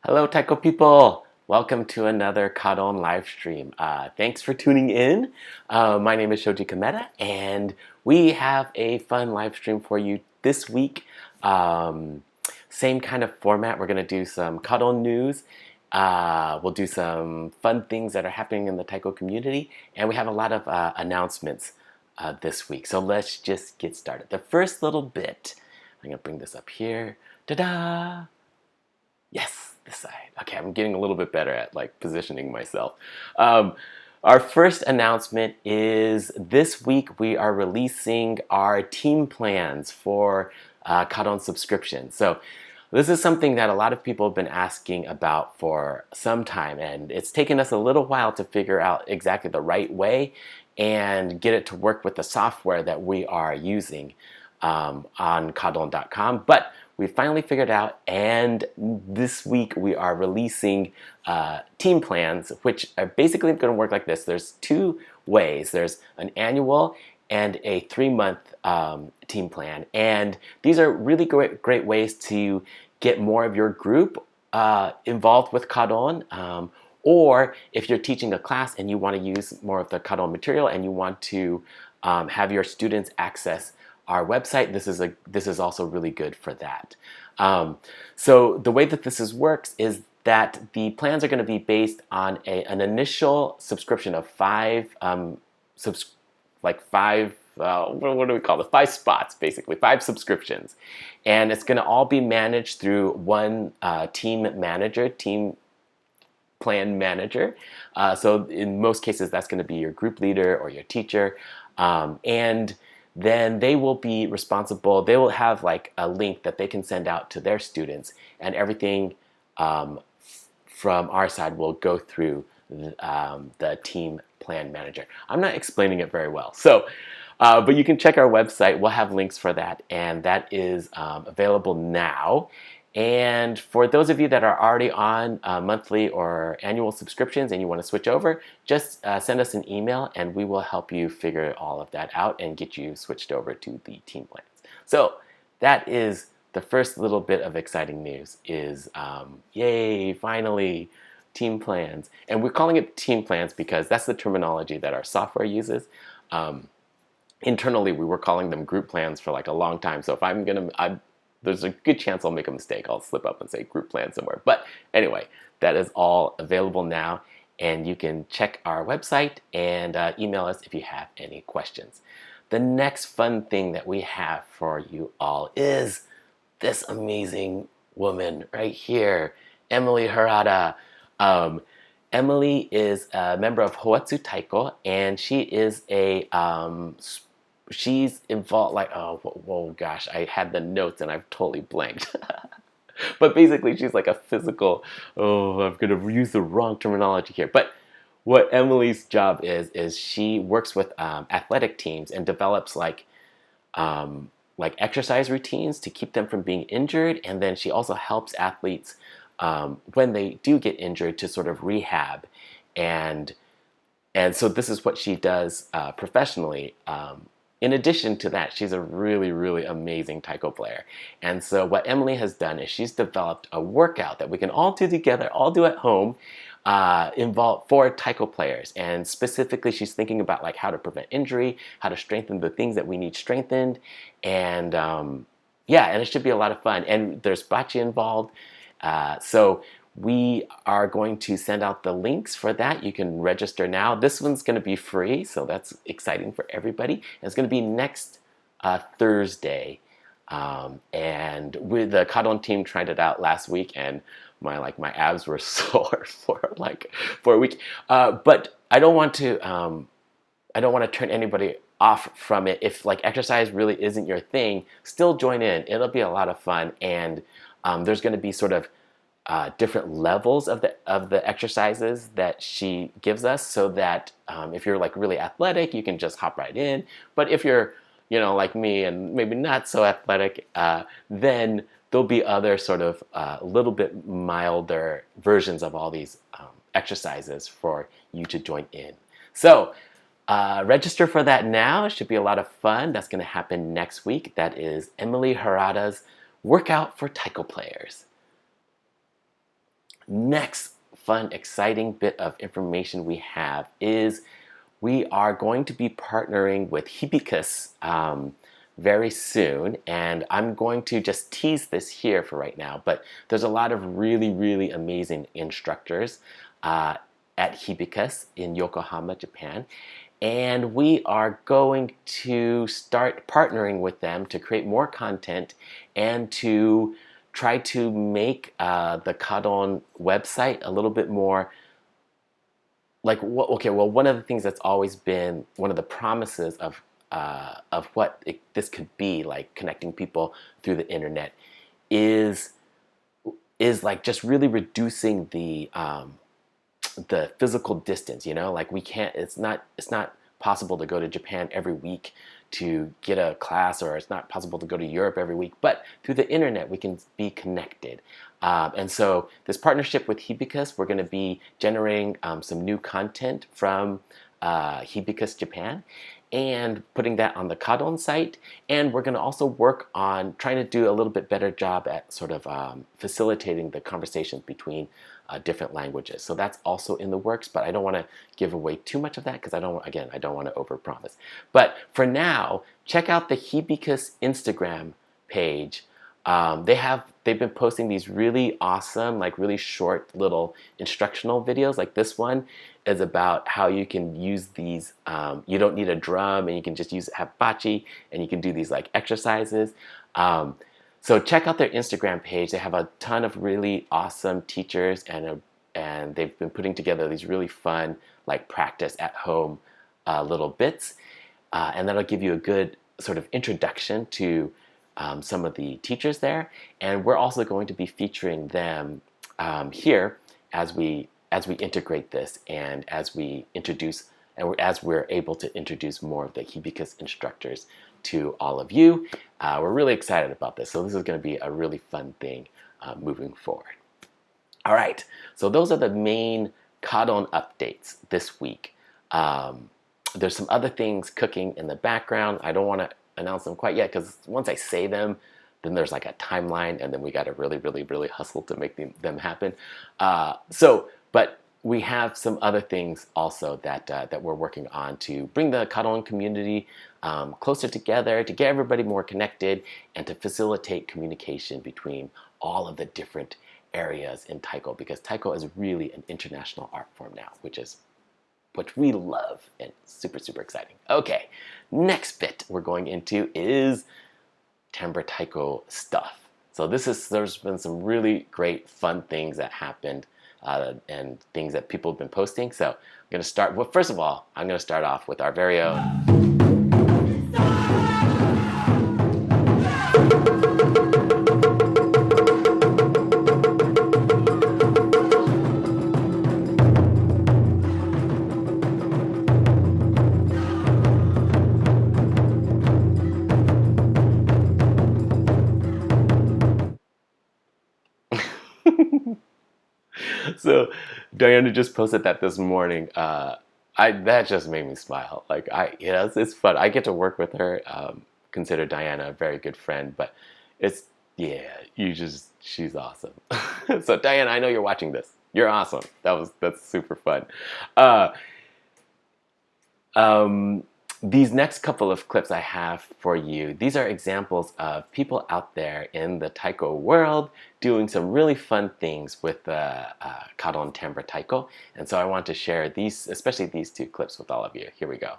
Hello, Taiko people! Welcome to another kaDON live stream. Thanks for tuning in. My name is Shoji Kameda, and we have a fun live stream for you this week. Same kind of format. We're going to do some kaDON news. We'll do some fun things that are happening in the Taiko community, and we have a lot of announcements this week. So let's just get started. The first little bit, I'm going to bring this up here. Ta-da! Yes, this side. Okay, I'm getting a little bit better at like positioning myself. Our first announcement is this week we are releasing our team plans for kaDON subscription. So this is something that a lot of people have been asking about for some time, and it's taken us a little while to figure out exactly the right way and get it to work with the software that we are using on kaDON.com. But we finally figured out, and this week we are releasing team plans, which are basically going to work like this. There's two ways. There's an annual and a 3-month team plan, and these are really great ways to get more of your group involved with kaDON, or if you're teaching a class and you want to use more of the kaDON material and you want to have your students access our website, this is also really good for that. So the way that works is that the plans are going to be based on an initial subscription of five what do we call it? 5 spots, basically 5 subscriptions, and it's going to all be managed through one team plan manager. So in most cases, that's going to be your group leader or your teacher, and then they will be responsible. They will have like a link that they can send out to their students, and everything from our side will go through the team plan manager. I'm not explaining it very well, so but you can check our website. We'll have links for that, and that is available now. And for those of you that are already on monthly or annual subscriptions and you want to switch over, just send us an email and we will help you figure all of that out and get you switched over to the team plans. So that is the first little bit of exciting news is, yay, finally, team plans. And we're calling it team plans because that's the terminology that our software uses. Internally, we were calling them group plans for like a long time. So if there's a good chance I'll make a mistake. I'll slip up and say group plan somewhere. But anyway, that is all available now, and you can check our website and email us if you have any questions. The next fun thing that we have for you all is this amazing woman right here, Emily Harada. Emily is a member of Ho Etsu Taiko, and she is she's involved, like, whoa, gosh, I had the notes and I've totally blanked. But basically, she's like a physical, I'm going to use the wrong terminology here. But what Emily's job is she works with athletic teams and develops like exercise routines to keep them from being injured. And then she also helps athletes when they do get injured to sort of rehab. And so this is what she does professionally. In addition to that, she's a really, really amazing taiko player. And so what Emily has done is she's developed a workout that we can all do together, all do at home, involved for taiko players. And specifically, she's thinking about like how to prevent injury, how to strengthen the things that we need strengthened. And yeah, and it should be a lot of fun. And there's bachi involved. So we are going to send out the links for that. You can register now. This one's going to be free, so that's exciting for everybody. And it's going to be next Thursday. And the kaDON team tried it out last week, and my abs were sore for a week. But I don't want to turn anybody off from it. If like exercise really isn't your thing, still join in. It'll be a lot of fun, and there's going to be sort of different levels of the exercises that she gives us, so that if you're like really athletic, you can just hop right in. But if you're, like me and maybe not so athletic, then there'll be other sort of little bit milder versions of all these exercises for you to join in. So register for that now. It should be a lot of fun. That's going to happen next week. That is Emily Harada's workout for taiko players. Next fun, exciting bit of information we have is we are going to be partnering with Hibicus very soon, and I'm going to just tease this here for right now, but there's a lot of really, really amazing instructors at Hibicus in Yokohama, Japan, and we are going to start partnering with them to create more content and to try to make the kaDON website a little bit more like okay, well, one of the things that's always been one of the promises of what this could be, like connecting people through the internet, is like just really reducing the physical distance. You know, like we can't. It's not possible to go to Japan every week to get a class, or it's not possible to go to Europe every week. But through the internet, we can be connected. And so this partnership with Hibicus, we're going to be generating some new content from Hibicus Japan and putting that on the kaDON site. And we're going to also work on trying to do a little bit better job at sort of facilitating the conversations between different languages. So that's also in the works, but I don't want to give away too much of that because I don't want to overpromise. But for now, check out the Hibicus Instagram page. They've been posting these really awesome, like really short little instructional videos. Like this one is about how you can use these. You don't need a drum, and you can just have bachi, and you can do these like exercises. So check out their Instagram page. They have a ton of really awesome teachers, and they've been putting together these really fun like practice at home little bits, and that'll give you a good sort of introduction to some of the teachers there. And we're also going to be featuring them here as we integrate this, and as we introduce, and as we're able to introduce more of the Hibicus instructors to all of you. We're really excited about this. So this is going to be a really fun thing moving forward. All right, so those are the main kaDON updates this week. There's some other things cooking in the background. I don't want to announce them quite yet because once I say them, then there's like a timeline, and then we got to really, really, really hustle to make them happen. But we have some other things also that we're working on to bring the kaDON community closer together, to get everybody more connected, and to facilitate communication between all of the different areas in Taiko, because Taiko is really an international art form now, which we love, and super, super exciting. Okay, next bit we're going into is Tempura Taiko stuff. So there's been some really great fun things that happened and things that people have been posting. So I'm going to start, well, first of all, I'm going to start off with our very own. So Diana just posted that this morning. That just made me smile. Like it's fun. I get to work with her. Consider Diana a very good friend, but she's awesome. So Diana, I know you're watching this. You're awesome. That's super fun. These next couple of clips I have for you, these are examples of people out there in the Taiko world doing some really fun things with the kaDON Tempura Taiko. And so I want to share these, especially these two clips with all of you. Here we go.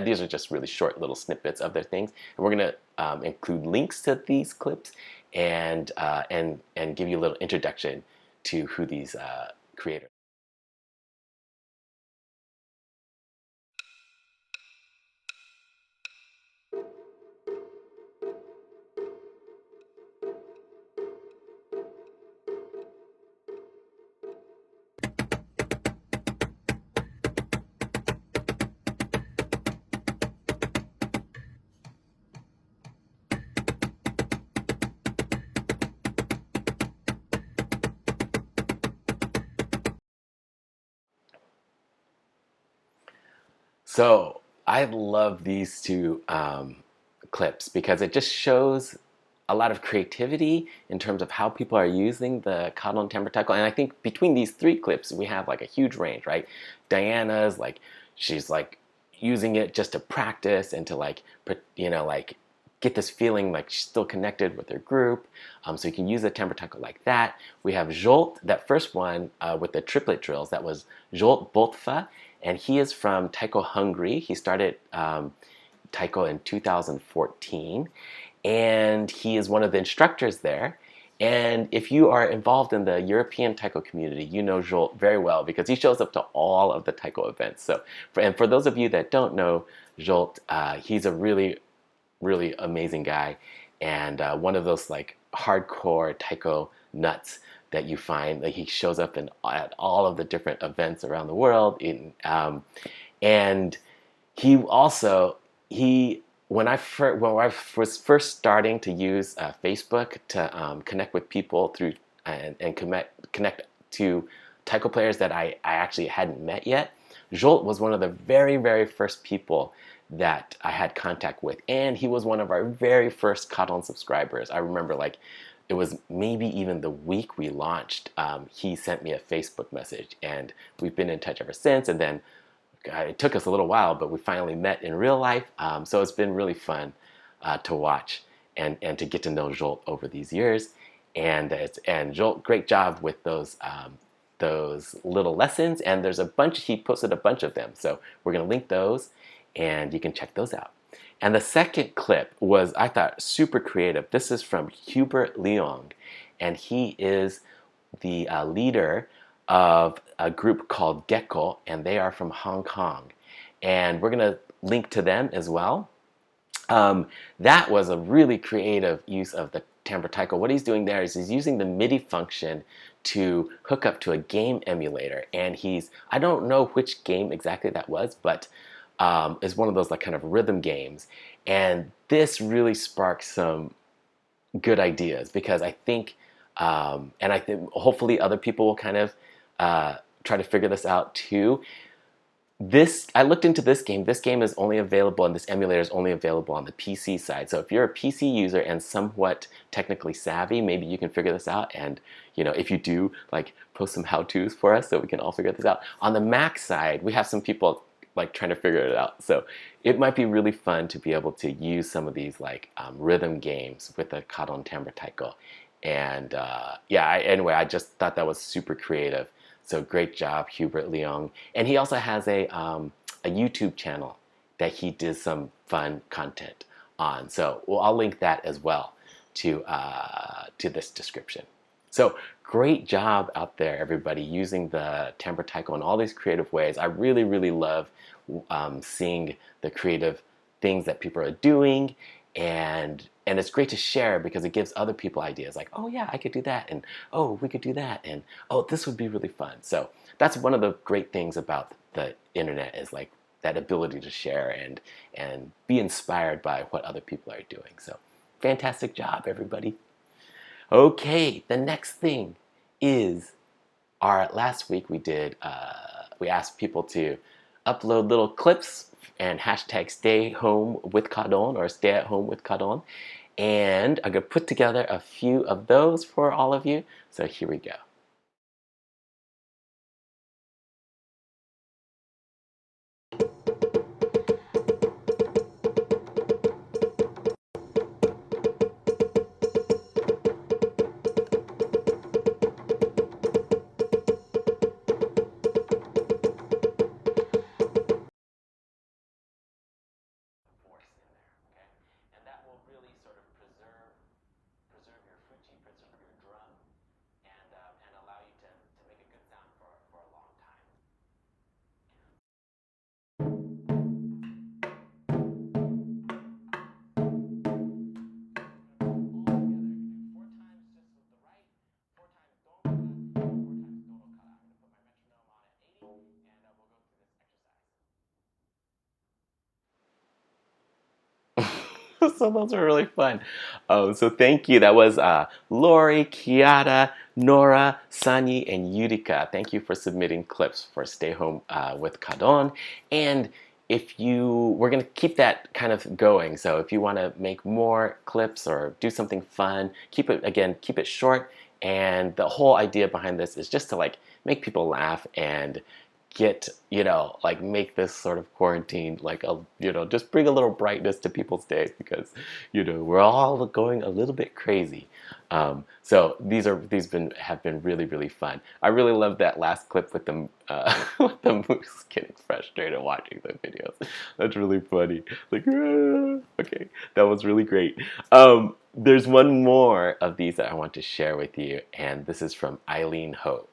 These are just really short little snippets of their things. And we're going to include links to these clips and give you a little introduction to who these creators are. So I love these two clips because it just shows a lot of creativity in terms of how people are using the kaDON Tempura Taiko. And I think between these three clips, we have like a huge range, right? Diana's like, she's like using it just to practice and to like, like get this feeling like she's still connected with her group. So you can use the Tempura Taiko like that. We have Jolt, that first one with the triplet drills, that was Jolt Botfa, and he is from Taiko, Hungary. He started Taiko in 2014, and he is one of the instructors there. And if you are involved in the European Taiko community, you know Jolt very well because he shows up to all of the Taiko events. So, for those of you that don't know Jolt, he's a really amazing guy, and one of those like hardcore Taiko nuts that you find. Like he shows up at all of the different events around the world. And he also when I was first starting to use Facebook to connect with people through and connect to Taiko players that I actually hadn't met yet. Jolt was one of the very first people that I had contact with, and he was one of our very first kaDON subscribers. I remember like it was maybe even the week we launched, he sent me a Facebook message, and we've been in touch ever since. And then it took us a little while, but we finally met in real life. So it's been really fun to watch and to get to know Jolt over these years. And Jolt, great job with those little lessons. And there's a bunch. He posted a bunch of them, so we're gonna link those, and you can check those out. And the second clip was, I thought, super creative. This is from Hubert Leong, and he is the leader of a group called Gecko, and they are from Hong Kong. And we're gonna link to them as well. That was a really creative use of the Tempura Taiko. What he's doing there is he's using the MIDI function to hook up to a game emulator. And I don't know which game exactly that was, but is one of those like kind of rhythm games. And this really sparked some good ideas because I think, and I think hopefully other people will kind of try to figure this out too. I looked into this game. This game is only available, and this emulator is only available on the PC side. So if you're a PC user and somewhat technically savvy, maybe you can figure this out. And if you do, like, post some how-tos for us so we can all figure this out. On the Mac side, we have some people like trying to figure it out. So it might be really fun to be able to use some of these like rhythm games with the kaDON Tempura Taiko. And anyway, I just thought that was super creative. So great job, Hubert Leong. And he also has a YouTube channel that he did some fun content on. So I'll link that as well to this description. So great job out there, everybody, using the Tempura Taiko in all these creative ways. I really love seeing the creative things that people are doing, and it's great to share because it gives other people ideas like, oh yeah, I could do that, and oh, we could do that, and oh, this would be really fun. So that's one of the great things about the internet, is like that ability to share and be inspired by what other people are doing. So fantastic job, everybody. Okay, the next thing is last week we asked people to upload little clips and hashtag stay home with kaDON or stay at home with kaDON. And I'm going to put together a few of those for all of you. So here we go. So those are really fun. So thank you. That was Lori, Kiara, Nora, Sunny, and Utica. Thank you for submitting clips for Stay Home with kaDON. And we're going to keep that kind of going. So if you want to make more clips or do something fun, keep it short. And the whole idea behind this is just to like make people laugh and get, like make this sort of quarantine like just bring a little brightness to people's day, because we're all going a little bit crazy. So these have been really, really fun. I really love that last clip with them with the moose getting frustrated watching the videos. That's really funny. Like, "Ah." Okay, that was really great. There's one more of these that I want to share with you, and this is from Eileen Ho.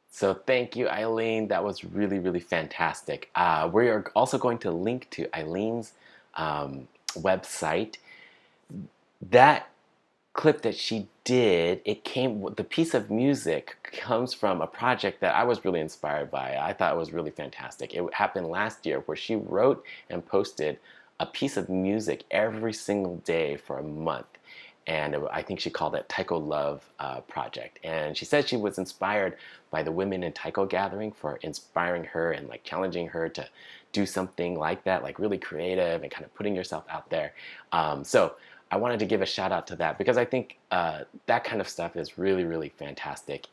So thank you, Eileen. That was really, really fantastic. We are also going to link to Eileen's website. That clip that she did, the piece of music comes from a project that I was really inspired by. I thought it was really fantastic. It happened last year, where she wrote and posted a piece of music every single day for a month. And I think she called it Taiko Love Project. And she said she was inspired by the Women in Taiko gathering for inspiring her and like challenging her to do something like that, like really creative and kind of putting yourself out there. So I wanted to give a shout out to that, because I think that kind of stuff is really, really fantastic.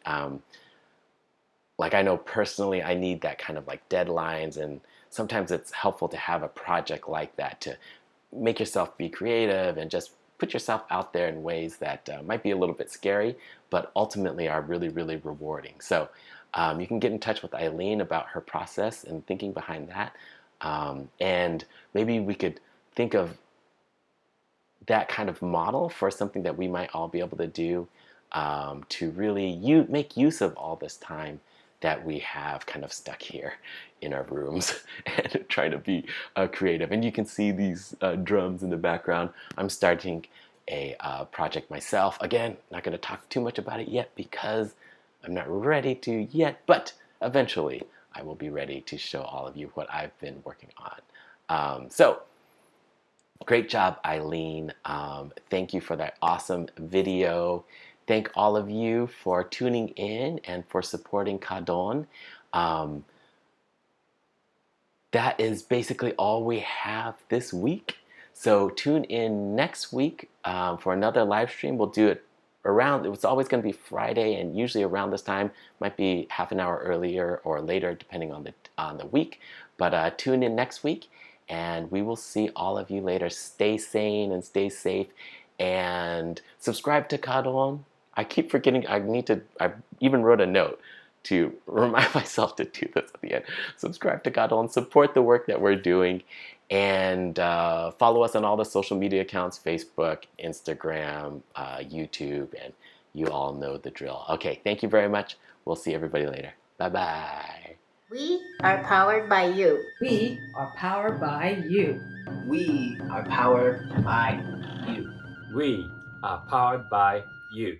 Like, I know personally I need that kind of like deadlines, and sometimes it's helpful to have a project like that to make yourself be creative and just put yourself out there in ways that might be a little bit scary, but ultimately are really, really rewarding. So you can get in touch with Eileen about her process and thinking behind that. And maybe we could think of that kind of model for something that we might all be able to do to really make use of all this time that we have kind of stuck here in our rooms and trying to be creative. And you can see these drums in the background. I'm starting a project myself. Again, not going to talk too much about it yet because I'm not ready to yet, but eventually I will be ready to show all of you what I've been working on. So great job, Eileen. Thank you for that awesome video. Thank all of you for tuning in and for supporting kaDON. That is basically all we have this week. So tune in next week for another live stream. We'll do it it's always going to be Friday, and usually around this time. Might be half an hour earlier or later depending on the week. But tune in next week, and we will see all of you later. Stay sane and stay safe, and subscribe to kaDON. I keep forgetting. I even wrote a note to remind myself to do this at the end. Subscribe to kaDON, support the work that we're doing, and follow us on all the social media accounts: Facebook, Instagram, YouTube, and you all know the drill. Okay, thank you very much. We'll see everybody later. Bye-bye. We are powered by you. We are powered by you. We are powered by you. We are powered by you.